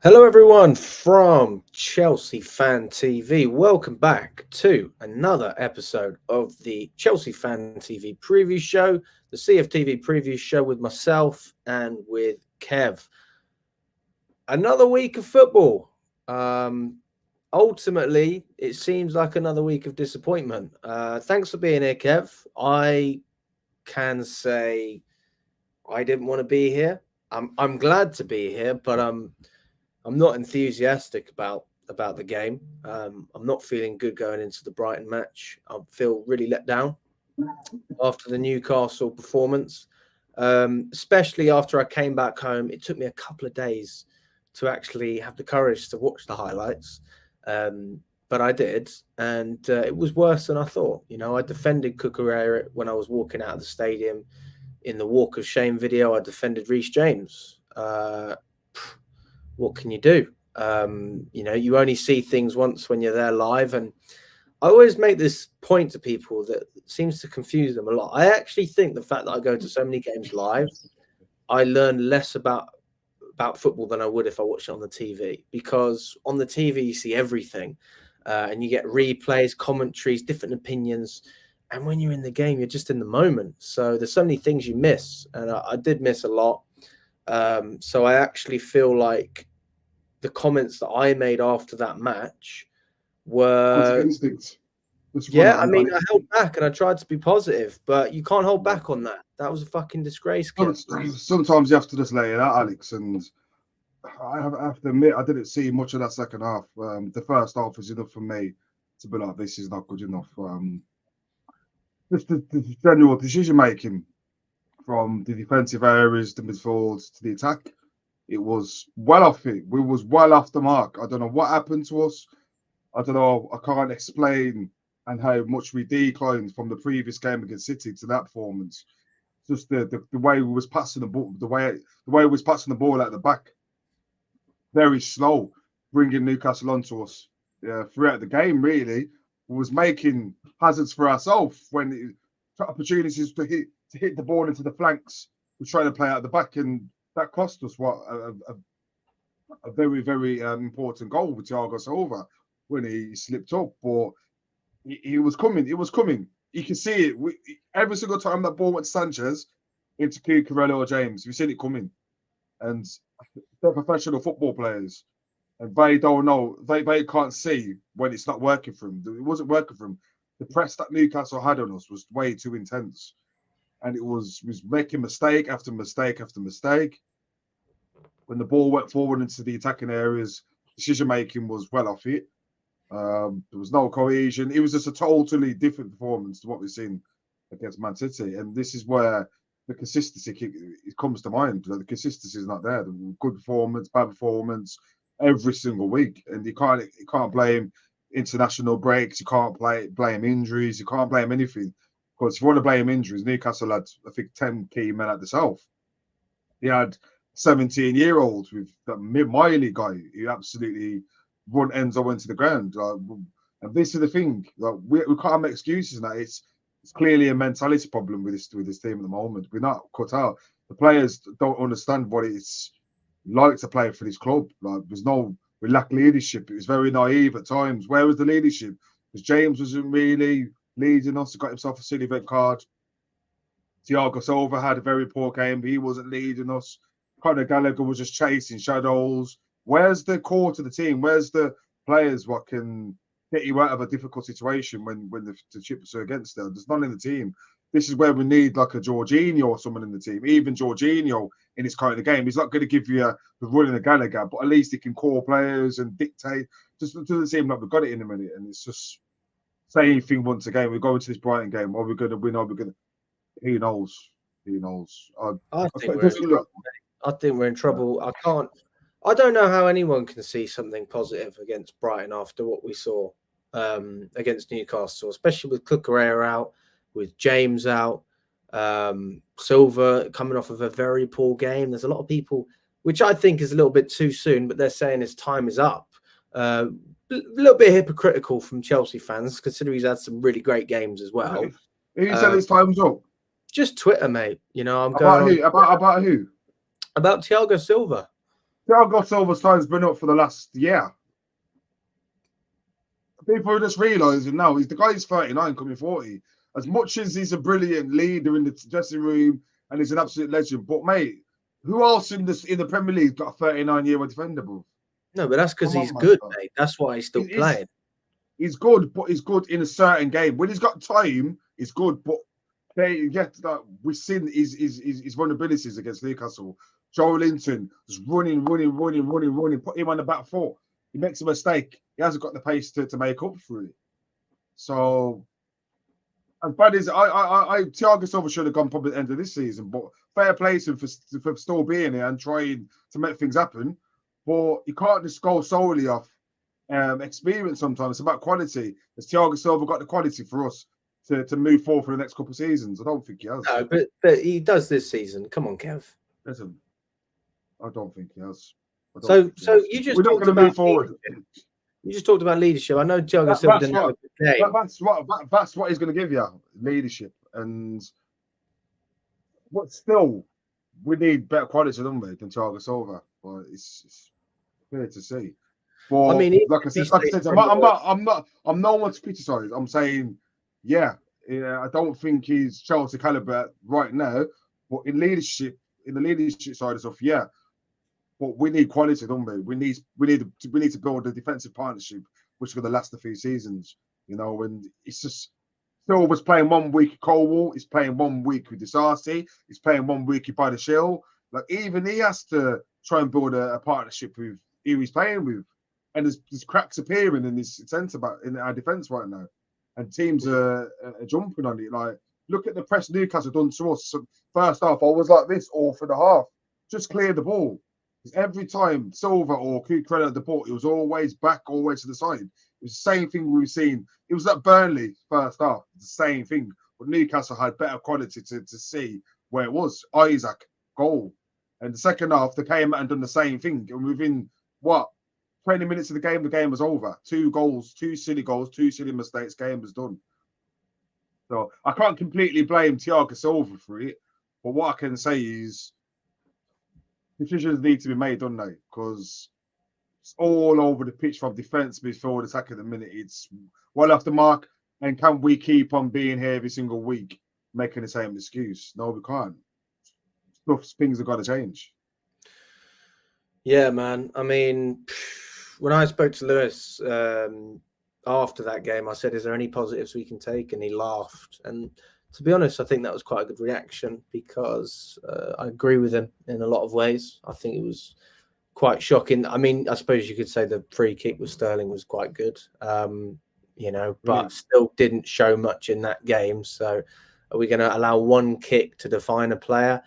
Hello, everyone from Chelsea Fan TV. Welcome back to another episode of the Chelsea Fan TV preview show, the CFTV preview show with myself and with Kev. Another week of football. Ultimately, it seems like another week of disappointment. Thanks for being here, Kev. I can say I didn't want to be here. I'm glad to be here, but I'm not enthusiastic about the game. I'm not feeling good going into the Brighton match. I feel really let down after the Newcastle performance, especially after I came back home. It took me a couple of days to actually have the courage to watch the highlights, but I did, and it was worse than I thought. I defended Cucurella when I was walking out of the stadium in the Walk of Shame video. I defended Reece James. What can you do? You only see things once when you're there live. And I always make this point to people that seems to confuse them a lot. I actually think the fact that I go to so many games live, I learn less about football than I would if I watched it on the TV, because on the TV you see everything, and you get replays, commentaries, different opinions. And when you're in the game, you're just in the moment. So there's so many things you miss, and I did miss a lot. So I actually feel like the comments that I made after that match were, instinct. Just run yeah, it I mean, on I held back and I tried to be positive, but you can't hold back on that. That was a fucking disgrace, Kev. Sometimes you have to just lay it out, Alex. And I have to admit, I didn't see much of that second half. The first half was enough for me to be like, this is not good enough. Just the general decision making from the defensive areas, the midfield to the attack, it was well off it. We was well off the mark. I don't know what happened to us. I don't know. I can't explain and how much we declined from the previous game against City to that performance. Just the way we was passing the ball, the way we was passing the ball at the back, very slow, bringing Newcastle onto us. Yeah, throughout the game, really, we was making hazards for ourselves when opportunities to hit the ball into the flanks. We're trying to play out the back, and that cost us what a very very important goal with Thiago Silva when he slipped up, but he was coming. It was coming. You can see it. Every single time that ball went to Sanchez, into Cucurella or James, we seen it coming. And they're professional football players, and they don't know. They can't see when it's not working for them. It wasn't working for them. The press that Newcastle had on us was way too intense, and it was making mistake after mistake after mistake. When the ball went forward into the attacking areas, decision making was well off it. There was no cohesion. It was just a totally different performance to what we've seen against Man City, and this is where the consistency it comes to mind. The consistency is not there. The good performance, bad performance, every single week, and you can't blame international breaks. You can't blame injuries. You can't blame anything, because if you want to blame injuries, Newcastle had I think 10 key men at the south. He had 17-year-olds with that Miley guy who absolutely run Enzo into the ground. And this is the thing. We can't make excuses now. It's clearly a mentality problem with this team at the moment. We're not cut out. The players don't understand what it's like to play for this club. We lack leadership. It was very naive at times. Where was the leadership? Because James wasn't really leading us. He got himself a silly red card. Thiago Silva had a very poor game. He wasn't leading us. Conor Gallagher was just chasing shadows. Where's the core to the team? Where's the players what can get you out of a difficult situation when the chips are against them? There's none in the team. This is where we need like a Jorginho or someone in the team. Even Jorginho in his kind of game, he's not going to give you the run in the Gallagher, but at least he can call players and dictate. Just doesn't seem like we've got it in a minute, and it's just same thing once again. We go into this Brighton game. Are we going to win? Are we going to? Who knows? Who knows? I think It we're in doesn't trouble. look. I think we're in trouble. I don't know how anyone can see something positive against Brighton after what we saw against Newcastle, especially with Cucurella out, with James out, Silva coming off of a very poor game. There's a lot of people, which I think is a little bit too soon, but they're saying his time is up. A little bit hypocritical from Chelsea fans, considering he's had some really great games as well. Who said his time's up? Just Twitter, mate. I'm About going on who? About who? about Thiago Silva. Thiago Silva's time's been up for the last year. People are just realising now the guy's 39, coming 40. As much as he's a brilliant leader in the dressing room and he's an absolute legend, but mate, who else in the Premier League got a 39-year-old defender, bro? No, but that's because he's man, good, bro. mate. That's why he's still playing. He's good, but he's good in a certain game. When he's got time, he's good, but they get that we've seen his vulnerabilities against Newcastle. Joe Linton is running, put him on the back foot. He makes a mistake. He hasn't got the pace to make up for it. So, as bad as Thiago Silva should have gone probably at the end of this season, but fair play to him for still being here and trying to make things happen. But you can't just go solely off experience sometimes. It's about quality. Has Thiago Silva got the quality for us to move forward for the next couple of seasons? I don't think he has. No, but he does this season. Come on, Kev. Listen, I don't think he has. So you just talked about move forward. You just talked about leadership. I know Thiago Silva didn't have a good game. That's what he's going to give you, leadership. But still, we need better quality than Thiago Silva. But it's fair to see. But I mean, like I said, I'm no one to criticise. I'm saying, yeah, I don't think he's Chelsea caliber right now. But in the leadership side of stuff, yeah. But we need quality, don't we? We need to build a defensive partnership which is going to last a few seasons. And it's just Silva's playing 1 week at Colwell, he's playing 1 week with Disarcy, he's playing 1 week by the Shield. Like even he has to try and build a partnership with who he's playing with. And there's cracks appearing in this centre back in our defence right now. And teams are jumping on it. Like, look at the press Newcastle done to us. First half, I was like this all for the half. Just clear the ball. Every time Silva or Cucurella at the ball, it was always back, always to the side. It was the same thing we've seen. It was at Burnley first half, the same thing. But Newcastle had better quality to see where it was. Isaac, goal. And the second half, they came out and done the same thing. And within, 20 minutes of the game was over. 2 goals, 2 silly goals, 2 silly mistakes, game was done. So I can't completely blame Thiago Silva for it. But what I can say is, decisions need to be made, don't they? Because it's all over the pitch from defence, midfield, attack at the minute. It's well off the mark. And can we keep on being here every single week, making the same excuse? No, we can't. Things have got to change. Yeah, man. I mean, when I spoke to Lewis after that game, I said, is there any positives we can take? And he laughed. And to be honest, I think that was quite a good reaction because I agree with him in a lot of ways. I think it was quite shocking. I mean, I suppose you could say the free kick with Sterling was quite good, but still didn't show much in that game. So are we going to allow one kick to define a player?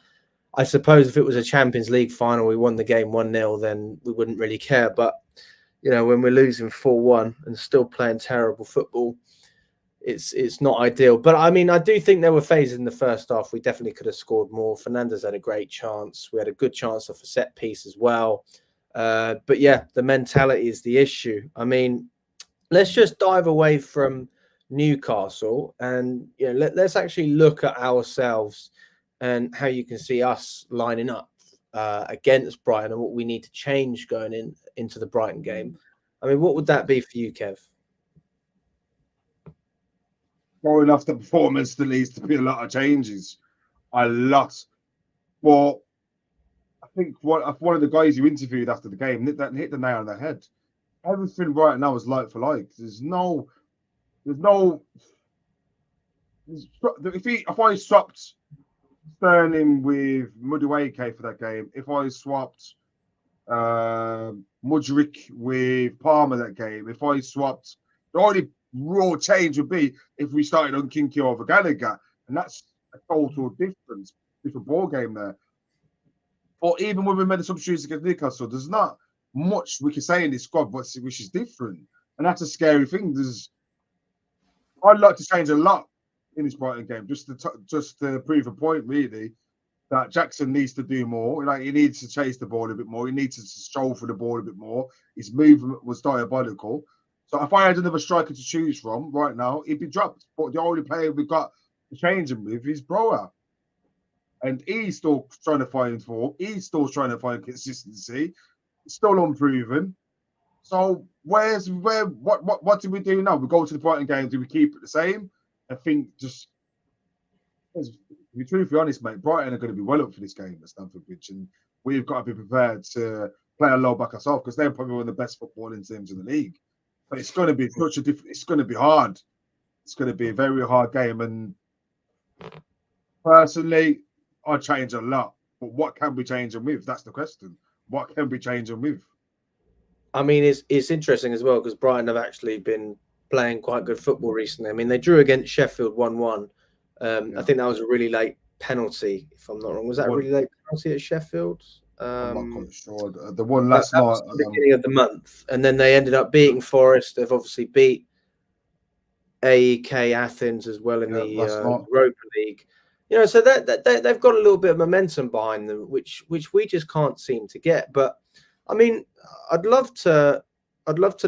I suppose if it was a Champions League final, we won the game 1-0, then we wouldn't really care. But, when we're losing 4-1 and still playing terrible football, it's not ideal. But I mean, I do think there were phases in the first half we definitely could have scored more. Fernandes had a great chance. We had a good chance off a set piece as well. But yeah, the mentality is the issue. I mean, let's just dive away from Newcastle and let's actually look at ourselves and how you can see us lining up against Brighton and what we need to change going into the Brighton game. I mean, what would that be for you, Kev? Going off the performance, there needs to be a lot of changes. A lot. Well, I think one of the guys you interviewed after the game hit the nail on the head. Everything right now is like for like. If I swapped Sterling with Madueke for that game, if I swapped Mudryk with Palmer that game, if I swapped, the only raw change would be if we started on Kinky over Gallagher, and that's a total different ball game there. Or even when we made the substitutes against Newcastle, there's not much we can say in this squad, which is different, and that's a scary thing. I'd like to change a lot in this Brighton game, just to prove a point, really, that Jackson needs to do more. Like, he needs to chase the ball a bit more. He needs to stroll for the ball a bit more. His movement was diabolical. So if I had another striker to choose from right now, he'd be dropped. But the only player we've got to change him with is Brower. And he's still trying to find form. He's still trying to find consistency. still unproven. So what do we do now? We go to the Brighton game. Do we keep it the same? I think just to be truthfully honest, mate, Brighton are going to be well up for this game at Stamford Bridge, and we've got to be prepared to play a low back ourselves because they're probably one of the best footballing teams in the league. But it's going to be such a it's going to be hard. It's going to be a very hard game, and personally, I change a lot. But what can we change them with? That's the question. What can we change them with? I mean, it's interesting as well because Brighton have actually been playing quite good football recently. I mean, they drew against Sheffield 1-1. I think that was a really late penalty, if I'm not wrong. Was that a really late penalty at Sheffield? I'm not quite sure. The one last night, at the beginning of the month, and then they ended up beating Forest. They've obviously beat AEK Athens as well in the Europa League. You know, so they've got a little bit of momentum behind them, which we just can't seem to get. But I mean, I'd love to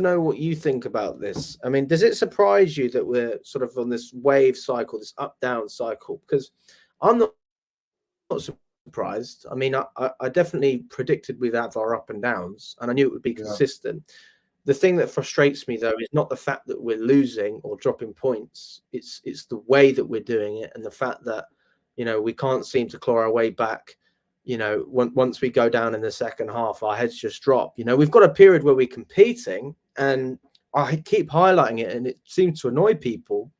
know what you think about this. I mean, does it surprise you that we're sort of on this wave cycle, this up-down cycle? Because I'm not surprised. I mean, I definitely predicted we'd have our up and downs, and I knew it would be consistent. The thing that frustrates me, though, is not the fact that we're losing or dropping points. It's the way that we're doing it, and the fact that, you know, we can't seem to claw our way back. You know, once we go down in the second half, our heads just drop. You know, we've got a period where we're competing, and I keep highlighting it, and it seems to annoy people.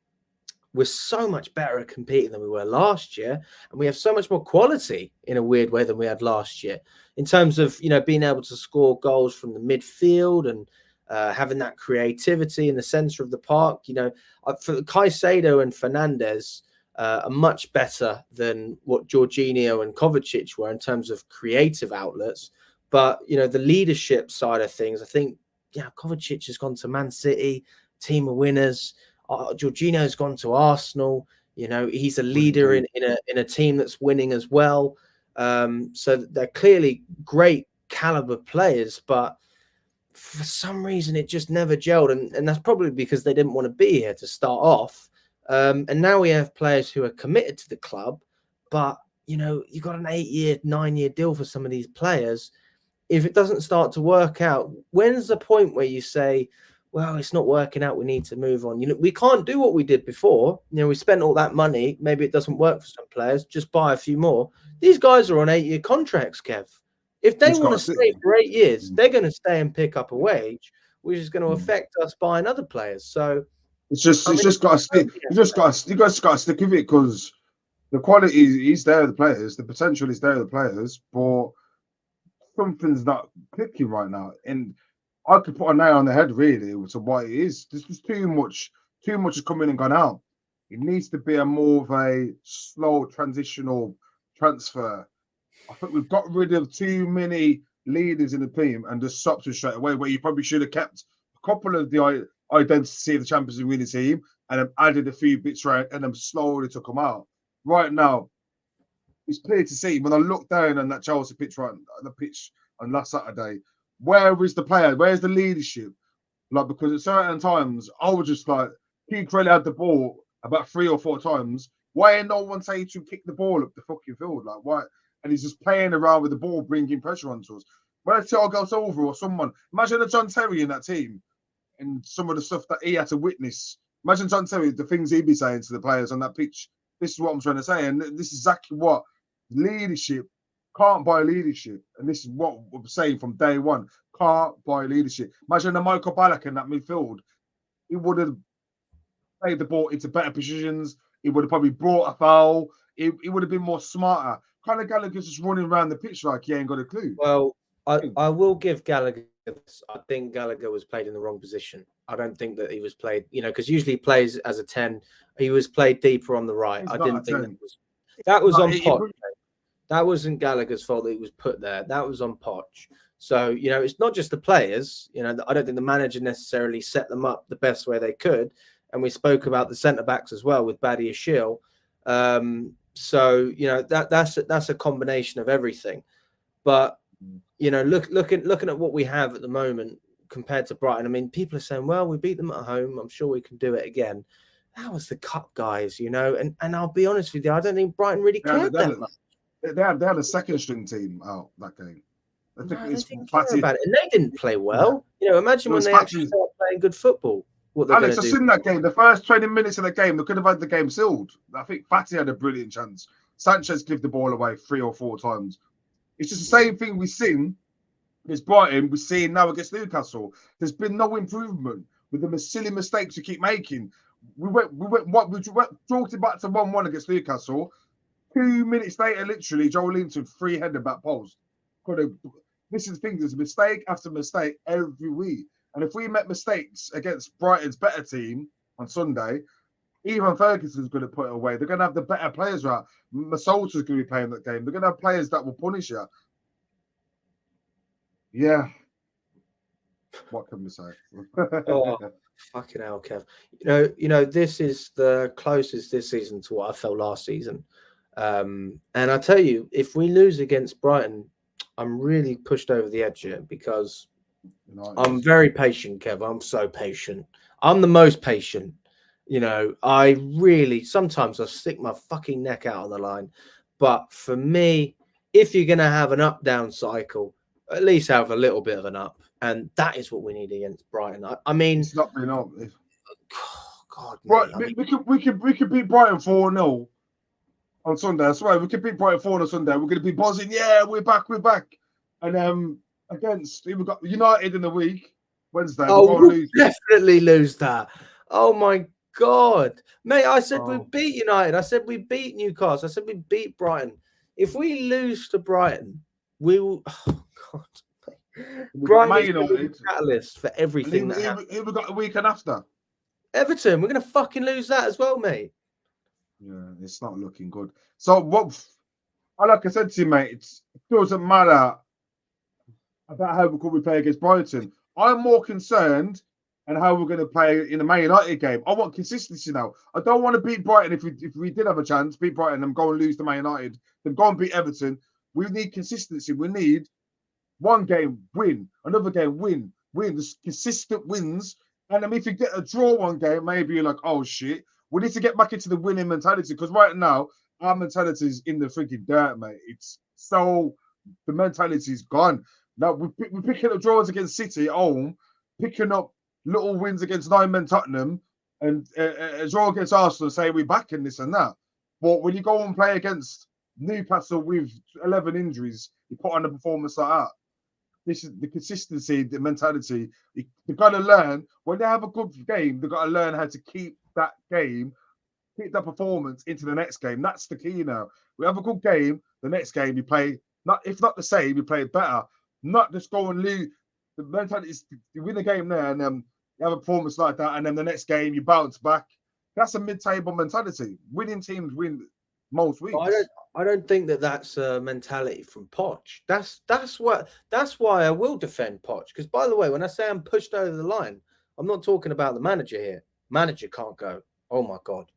We're so much better at competing than we were last year, and we have so much more quality in a weird way than we had last year in terms of, you know, being able to score goals from the midfield and having that creativity in the center of the park. You know, for Caicedo and Fernandes are much better than what Jorginho and Kovacic were in terms of creative outlets. But, you know, the leadership side of things, I think, yeah, Kovacic has gone to Man City, team of winners. Jorginho's gone to Arsenal. You know, he's a leader in a team that's winning as well. So they're clearly great caliber players, but for some reason it just never gelled, and that's probably because they didn't want to be here to start off. And now we have players who are committed to the club, but, you know, you've got an 8-year, 9-year deal for some of these players. If it doesn't start to work out, when's the point where you say, well, it's not working out, we need to move on? You know, we can't do what we did before. You know, we spent all that money. Maybe it doesn't work for some players. Just buy a few more. These guys are on 8-year contracts, Kev. If they want to stay for 8 years, they're going to stay and pick up a wage, which is going to affect us buying other players. So it's just got to stick. You guys got to stick with it, because the quality is there, the players, the potential is there, the players, but something's not clicking right now. And I could put a nail on the head really to what it is. This was too much has come in and gone out. It needs to be a more of a slow transitional transfer. I think we've got rid of too many leaders in the team and just stopped it straight away, where you probably should have kept a couple of the identity of the Champions League winning team and then added a few bits right and then slowly took them out. Right now, it's clear to see when I look down on that Chelsea pitch on last Saturday, where is the player? Where's the leadership? Like, because at certain times, I was just like, Hugh Crowley had the ball about 3 or 4 times. Why ain't no one saying to kick the ball up the fucking field? Like, why? And he's just playing around with the ball, bringing pressure onto us. Where's Thiago Silva or someone? Imagine a John Terry in that team and some of the stuff that he had to witness. Imagine John Terry, the things he'd be saying to the players on that pitch. This is what I'm trying to say. And this is exactly what leadership can't buy leadership. And this is what we're saying from day one. Can't buy leadership. Imagine a Michael Ballack in that midfield. He would have played the ball into better positions. He would have probably brought a foul. He would have been more smarter. Kind of Gallagher's just running around the pitch like he ain't got a clue. Well, I will give Gallagher this. I think Gallagher was played in the wrong position. I don't think that he was played, you know, because usually he plays as a 10. He was played deeper on the right. I didn't think that was on Poch. That wasn't Gallagher's fault that he was put there. That was on Poch. So, you know, it's not just the players. You know, I don't think the manager necessarily set them up the best way they could. And we spoke about the centre-backs as well with Badia Shiel. So, you know, that's a combination of everything. But, you know, looking at what we have at the moment compared to Brighton, I mean, people are saying, well, we beat them at home. I'm sure we can do it again. That was the cup, guys, you know. And I'll be honest with you, I don't think Brighton really cared that much. They had a second string team out that game. I think No, they it's didn't care Fatty. about it, and they didn't play well. You know, imagine No, when it's they actually Fatty. start playing good football, what they're going Alex, to I've do. seen that game. The first 20 minutes of the game, they could have had the game sealed. I think Fatty had a brilliant chance. Sanchez gave the ball away 3 or 4 times. It's just the same thing we've seen against Brighton, we're seeing now against Newcastle. There's been no improvement with the silly mistakes you keep making. We talked it back to 1-1 against Newcastle. 2 minutes later, literally, Joel Linton free-headed back post. This is the thing, there's mistake after mistake every week. And if we make mistakes against Brighton's better team on Sunday, even Ferguson's going to put it away. They're going to have the better players out. Masolta's going to be playing that game. They're going to have players that will punish you. Yeah. What can we say? Oh, fucking hell, Kev. You know, this is the closest this season to what I felt last season. And I tell you, if we lose against Brighton, I'm really pushed over the edge here because I'm very patient, Kev. I'm so patient. I'm the most patient. You know, I really sometimes I stick my fucking neck out on the line. But for me, if you're going to have an up-down cycle, at least have a little bit of an up. And that is what we need against Brighton. I mean, it's not been up. God, Right, mate, we could beat Brighton 4-0 on Sunday. I swear, we could beat Brighton 4 on Sunday. We're going to be buzzing. Yeah, we're back. And against we got United in the week Wednesday. oh, We're going to we'll lose. definitely lose that. Oh my God, mate! I said we beat United. I said we beat Newcastle. I said we beat Brighton. If we lose to Brighton, we will. Oh God, Brighton is the catalyst for everything that happens. Who we got the weekend after? Everton. We're going to fucking lose that as well, mate. Yeah, it's not looking good. So what? Like I said to you, mate, it doesn't matter about how we play against Brighton. I'm more concerned and how we're going to play in the Man United game. I want consistency now. I don't want to beat Brighton if we did have a chance, beat Brighton and go and lose to Man United, then go and beat Everton. We need consistency. We need one game, win, another game, win. There's consistent wins. And I mean, if you get a draw one game, maybe you're like, oh shit. We need to get back into the winning mentality because right now, our mentality is in the freaking dirt, mate. It's so, the mentality is gone. Now, we're picking up draws against City at home, picking up little wins against 9-men Tottenham, and a draw against Arsenal, saying we're back in this and that. But when you go and play against Newcastle with 11 injuries, you put on a performance like that. This is the consistency, the mentality. They've got to learn, when they have a good game, they've got to learn how to keep that game, keep that performance into the next game. That's the key now. We have a good game, the next game you play, if not the same, you play better. Not just go and lose. The mentality is you win the game there and then you have a performance like that, and then the next game you bounce back. That's a mid-table mentality. Winning teams win most weeks. I don't think that's a mentality from Poch. That's why I will defend Poch. Because by the way, when I say I'm pushed over the line, I'm not talking about the manager here. Manager can't go. Oh my God.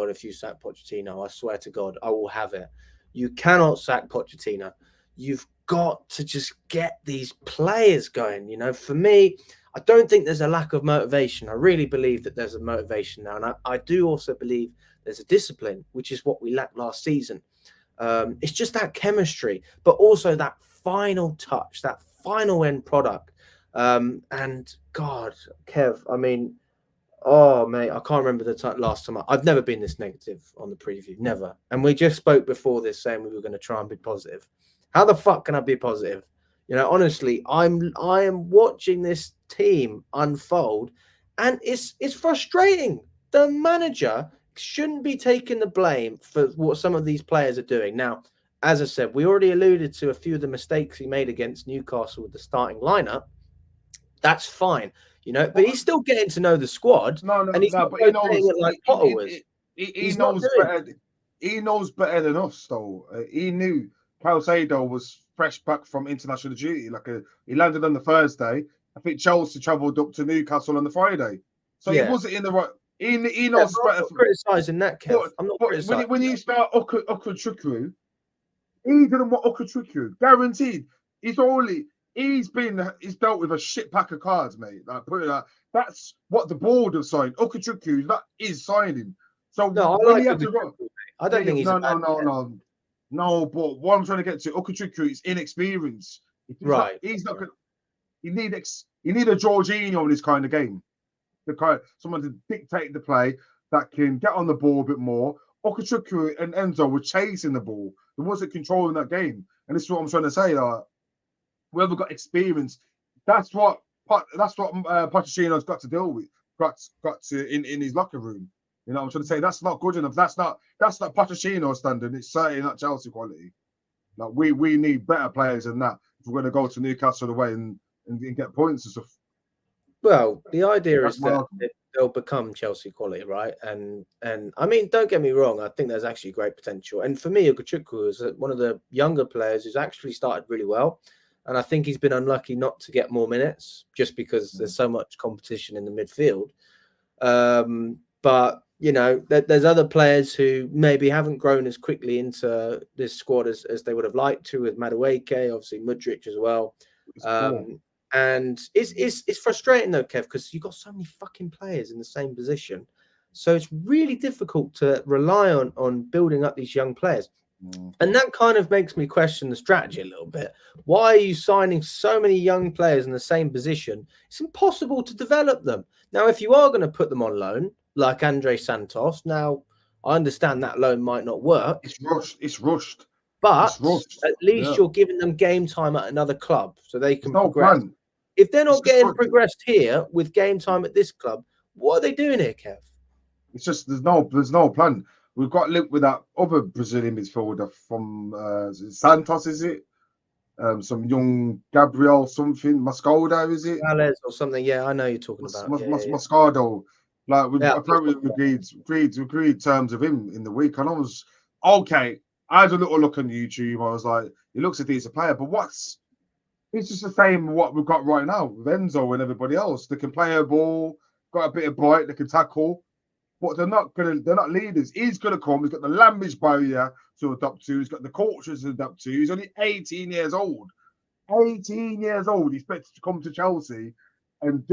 If you sack Pochettino, I swear to God, I will have it. You cannot sack Pochettino. You've got to just get these players going. You know, for me, I don't think there's a lack of motivation. I really believe that there's a motivation now. And I do also believe there's a discipline, which is what we lacked last season. It's just that chemistry, but also that final touch, that final end product. And God, Kev, I mean, oh, mate, I can't remember the last time. I've never been this negative on the preview, never. And we just spoke before this saying we were going to try and be positive. How the fuck can I be positive? You know, honestly, I am watching this team unfold, and it's frustrating. The manager shouldn't be taking the blame for what some of these players are doing. Now, as I said, we already alluded to a few of the mistakes he made against Newcastle with the starting lineup. That's fine, you know, but he's still getting to know the squad. And he's not but he knows it like Potter was. He knows better. He knows better than us, though. He knew Calcedo was fresh back from international duty. He landed on the Thursday. I think Chelsea travelled up to Newcastle on the Friday, so he wasn't in the right. He knows better. I'm not criticising that, Kev. I'm not criticising. When you start Okuchukwu, he didn't want Okuchukwu. Guaranteed. He's dealt with a shit pack of cards, mate. That's what the board have signed. Okuchukwu, that is signing. So no, when you have to go, I don't think he's no. But what I'm trying to get to, Okuchukwu is inexperienced. Right. He's not going. You need a Jorginho in this kind of game. Someone to dictate the play that can get on the ball a bit more. Okachuku and Enzo were chasing the ball. There wasn't controlling that game, and this is what I'm trying to say. Whoever got experience, that's what Pochettino's got to deal with. Got to in his locker room. You know, I'm trying to say that's not good enough. That's not Pochettino standard. It's certainly not Chelsea quality. Like we need better players than that if we're going to go to Newcastle away and get points and stuff. Well, the idea That's is that they'll become Chelsea quality, right? And I mean, don't get me wrong. I think there's actually great potential. And for me, Okachuku is one of the younger players who's actually started really well. And I think he's been unlucky not to get more minutes just because there's so much competition in the midfield. But, you know, there's other players who maybe haven't grown as quickly into this squad as they would have liked to, with Madueke, obviously Mudryk as well. And it's frustrating though, Kev, because you've got so many fucking players in the same position. So it's really difficult to rely on building up these young players. And that kind of makes me question the strategy a little bit. Why are you signing so many young players in the same position? It's impossible to develop them. Now, if you are going to put them on loan, like Andre Santos, now I understand that loan might not work. It's rushed. But at least you're giving them game time at another club so they can progress. If they're not getting progressed here with game time at this club, what are they doing here, Kev? It's just there's no plan. We've got linked with that other Brazilian midfielder from Santos, is it? Some young Gabriel something, Mascado, is it? Alex or something. Yeah, I know you're talking about. Mascado. Like we've apparently agreed terms of him in the week, and I was okay. I had a little look on YouTube. I was like, he looks a decent player, but it's just the same what we've got right now with Enzo and everybody else. They can play a ball, got a bit of bite, they can tackle, but they're not leaders. He's gonna come, he's got the language barrier to adapt to, he's got the cultures to adapt to, he's only 18 years old. 18 years old, he's expected to come to Chelsea and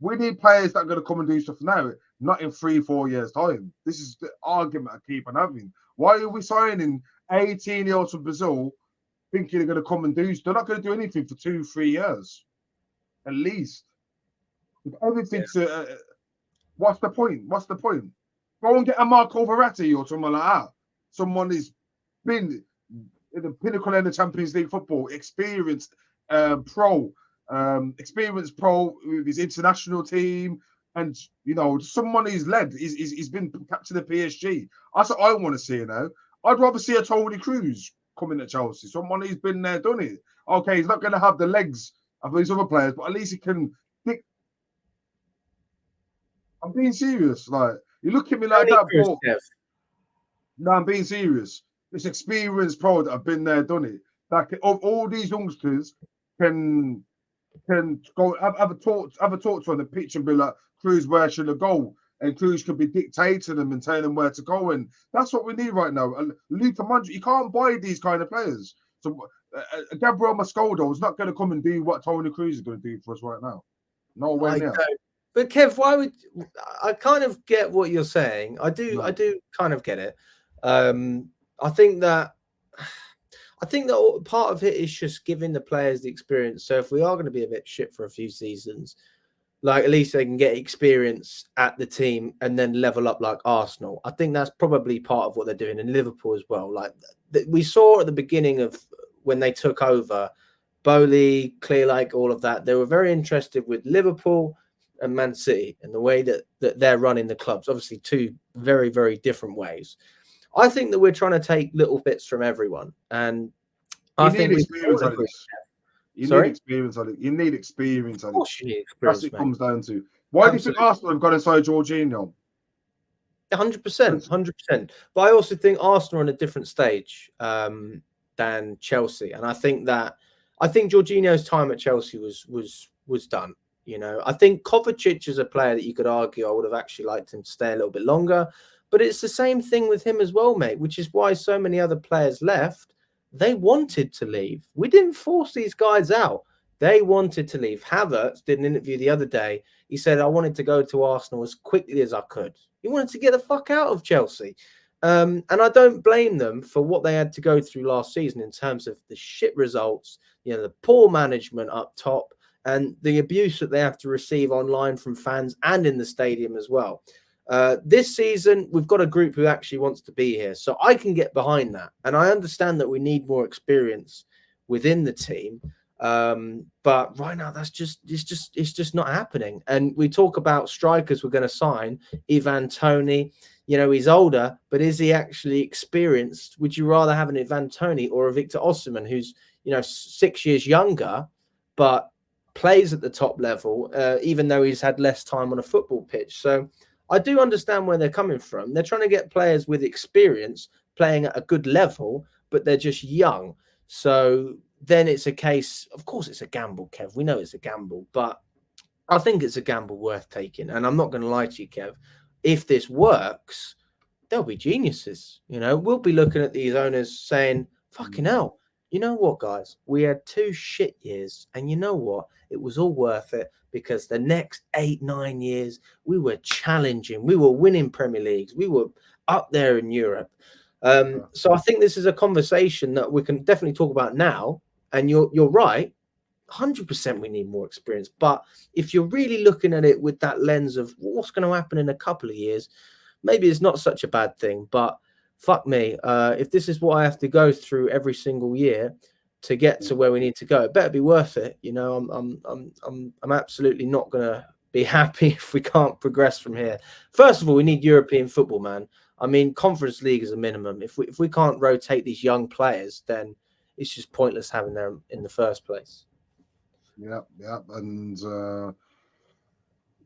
we need players that are gonna come and do stuff now, not in 3-4 years' time. This is the argument I keep on having. Why are we signing 18-year-olds from Brazil thinking they're going to come and do? They're not going to do anything for 2-3 years, at least. If everything's, what's the point? Go and get a Marco Verratti or someone like that. Someone who's been in the pinnacle of the Champions League football, experienced pro with his international team. And, you know, someone who's led, he's been captain of PSG. That's what I want to see now. I'd rather see a Toni Kroos coming to Chelsea. Someone who's been there, done it. Okay, he's not going to have the legs of these other players, but at least he can pick. I'm being serious. Like, you look at me like that, but no, I'm being serious. This experienced pro that have been there, done it. Like, all these youngsters can go have a talk on the pitch and be like, Kroos, where should I go? And Kroos could be dictating them and telling them where to go. And that's what we need right now. And Luka Modric, you can't buy these kind of players. So Gabriel Mascado is not going to come and do what Toni Kroos is going to do for us right now. Nowhere near. But Kev, I kind of get what you're saying. I do kind of get it. I think that part of it is just giving the players the experience. So if we are going to be a bit shit for a few seasons, like at least they can get experience at the team and then level up like Arsenal. I think that's probably part of what they're doing in Liverpool as well. Like we saw at the beginning of when they took over, Bowley, Clearlake, all of that. They were very interested with Liverpool and Man City and the way that they're running the clubs. Obviously, two very, very different ways. I think that we're trying to take little bits from everyone, and I think you need experience on it. You need experience on it. Of course, you need experience. That's what it comes down to. Why do you think Arsenal have gone inside Jorginho? 100%. But I also think Arsenal are on a different stage than Chelsea, and I think Jorginho's time at Chelsea was done. You know, I think Kovacic is a player that you could argue I would have actually liked him to stay a little bit longer. But it's the same thing with him as well, mate, which is why so many other players left. They wanted to leave. We didn't force these guys out. They wanted to leave. Havertz did an interview the other day. He said, I wanted to go to Arsenal as quickly as I could. He wanted to get the fuck out of Chelsea. And I don't blame them for what they had to go through last season in terms of the shit results, the poor management up top, and the abuse that they have to receive online from fans and in the stadium as well. This season, we've got a group who actually wants to be here, so I can get behind that. And I understand that we need more experience within the team, but right now it's just not happening. And we talk about strikers we're going to sign. Ivan Toney, he's older, but is he actually experienced? Would you rather have an Ivan Toney or a Victor Osimhen, who's 6 years younger, but plays at the top level, even though he's had less time on a football pitch? So I do understand where they're coming from. They're trying to get players with experience playing at a good level, but they're just young. So then it's a case, of course it's a gamble, Kev. We know it's a gamble, but I think it's a gamble worth taking. And I'm not going to lie to you, Kev. If this works, they'll be geniuses. We'll be looking at these owners saying, fucking hell, you know what, guys? We had 2 shit years, and you know what? It was all worth it, because the next 8-9 years, we were challenging. We were winning Premier Leagues. We were up there in Europe. So I think this is a conversation that we can definitely talk about now. And you're right. 100% we need more experience. But if you're really looking at it with that lens of what's going to happen in a couple of years, maybe it's not such a bad thing. But fuck me, if this is what I have to go through every single year to get to where we need to go, it better be worth it. I'm absolutely not going to be happy if we can't progress from here. First of all, we need European football, man. I mean, Conference League is a minimum. If we can't rotate these young players, then it's just pointless having them in the first place. Yeah, and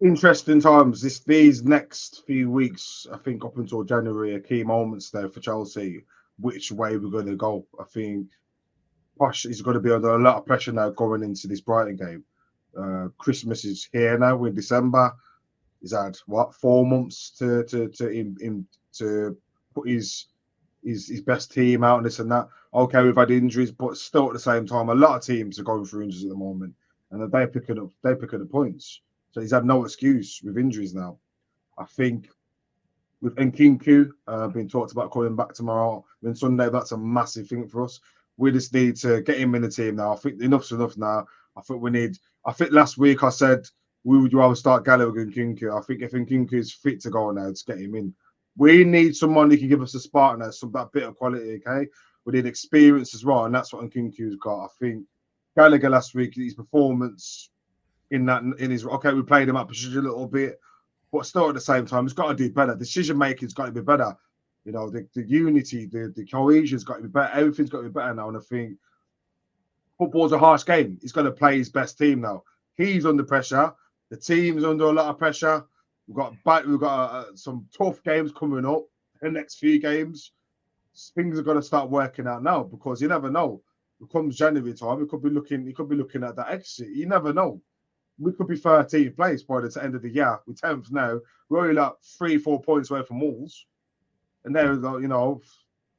interesting times. These next few weeks, I think up until January, are key moments there for Chelsea. Which way we're going to go? I think Posh is going to be under a lot of pressure now going into this Brighton game. Christmas is here now. We're in December. He's had 4 months to put his best team out and this and that. Okay, we've had injuries, but still at the same time, a lot of teams are going through injuries at the moment, and they're picking up the points. So he's had no excuse with injuries now. I think with Nkunku being talked about coming back tomorrow, then Sunday, that's a massive thing for us. We just need to get him in the team now. I think enough's enough now. I think last week I said we would rather start Gallagher and Nkunku. I think if Nkunku is fit to go now, to get him in. We need someone who can give us a spark now, that bit of quality, okay? We need experience as well, and that's what Nkunku's got. I think Gallagher last week, his performance we played him up a little bit, but still at the same time, he's got to do better. Decision making's got to be better. The unity, the cohesion's got to be better. Everything's got to be better now. And I think football's a harsh game. He's got to play his best team now. He's under pressure. The team's under a lot of pressure. We've got some tough games coming up. The next few games, things are going to start working out now, because you never know. It comes January time, he could be looking at that exit. You never know. We could be 13th place by the end of the year. We're 10th now. We're only like 3-4 points away from Wolves. And there,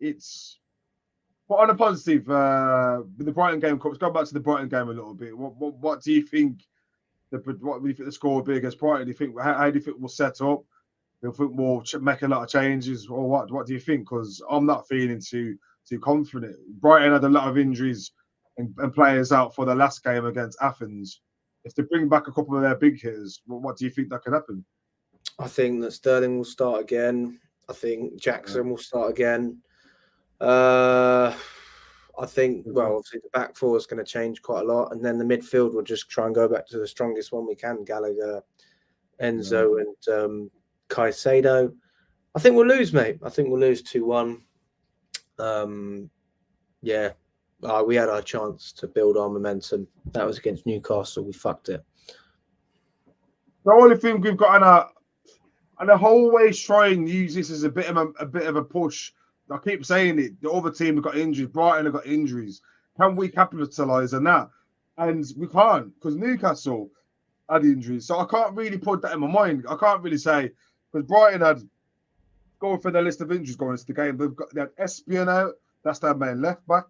it's. But on a positive, with the Brighton game, let's go back to the Brighton game a little bit. What do you think? What do you think the score will be against Brighton? Do you think how do you think we'll set up? Do you think we'll make a lot of changes, or what? What do you think? Because I'm not feeling too confident. Brighton had a lot of injuries and players out for the last game against Athens. If they bring back a couple of their big hitters, what do you think that could happen? I think that Sterling will start again. I think Jackson will start again. I think, obviously the back four is going to change quite a lot, and then the midfield will just try and go back to the strongest one we can: Gallagher, Enzo, and Caicedo. I think we'll lose, mate. I think we'll lose 2-1. We had our chance to build our momentum. That was against Newcastle. We fucked it. The only thing we've got, and I always try and use this as a bit of a push. I keep saying it. The other team have got injuries. Brighton have got injuries. Can we capitalise on that? And we can't, because Newcastle had injuries. So I can't really put that in my mind. I can't really say, because Brighton had, going for their list of injuries going into the game, they had Espion out. That's their main left back.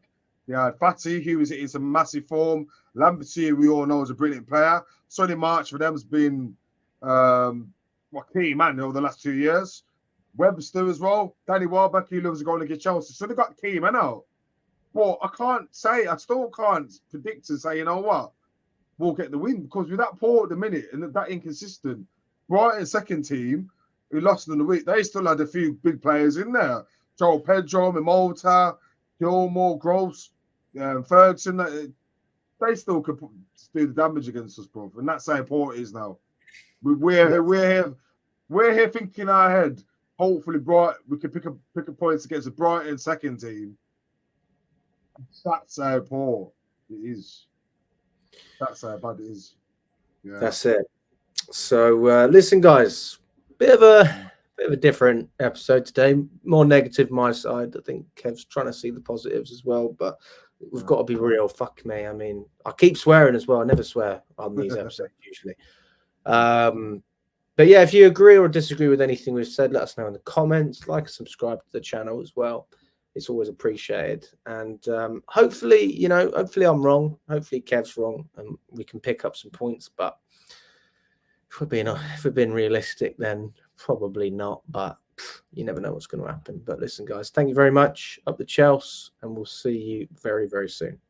They had Fatty, who was in some massive form. Lambertier, we all know, is a brilliant player. Sonny March for them has been key man over the last 2 years. Webster as well. Danny Welbeck, who loves going against Chelsea. So they got key men out. But I still can't predict and say, you know what, we'll get the win, because with that poor at the minute and that inconsistent, Brighton second team who lost in the week, they still had a few big players in there. Joel Pedro, Mimolta, Gilmore, Gross, Ferguson. They still could do the damage against us, bro. And that's how poor it is now. We're here thinking in our head, hopefully we can pick a points against a Brighton second team. That's how poor it is. That's how bad it is. Yeah. That's it. So listen, guys, bit of a different episode today. More negative my side. I think Kev's trying to see the positives as well, but we've got to be real. Fuck me. I mean, I keep swearing as well. I never swear on these episodes usually. But yeah, if you agree or disagree with anything we've said, let us know in the comments. Like and subscribe to the channel as well. It's always appreciated. And hopefully I'm wrong. Hopefully Kev's wrong and we can pick up some points. But if we're being realistic, then probably not. But you never know what's going to happen. But listen, guys, thank you very much. Up the Chelsea, and we'll see you very, very soon.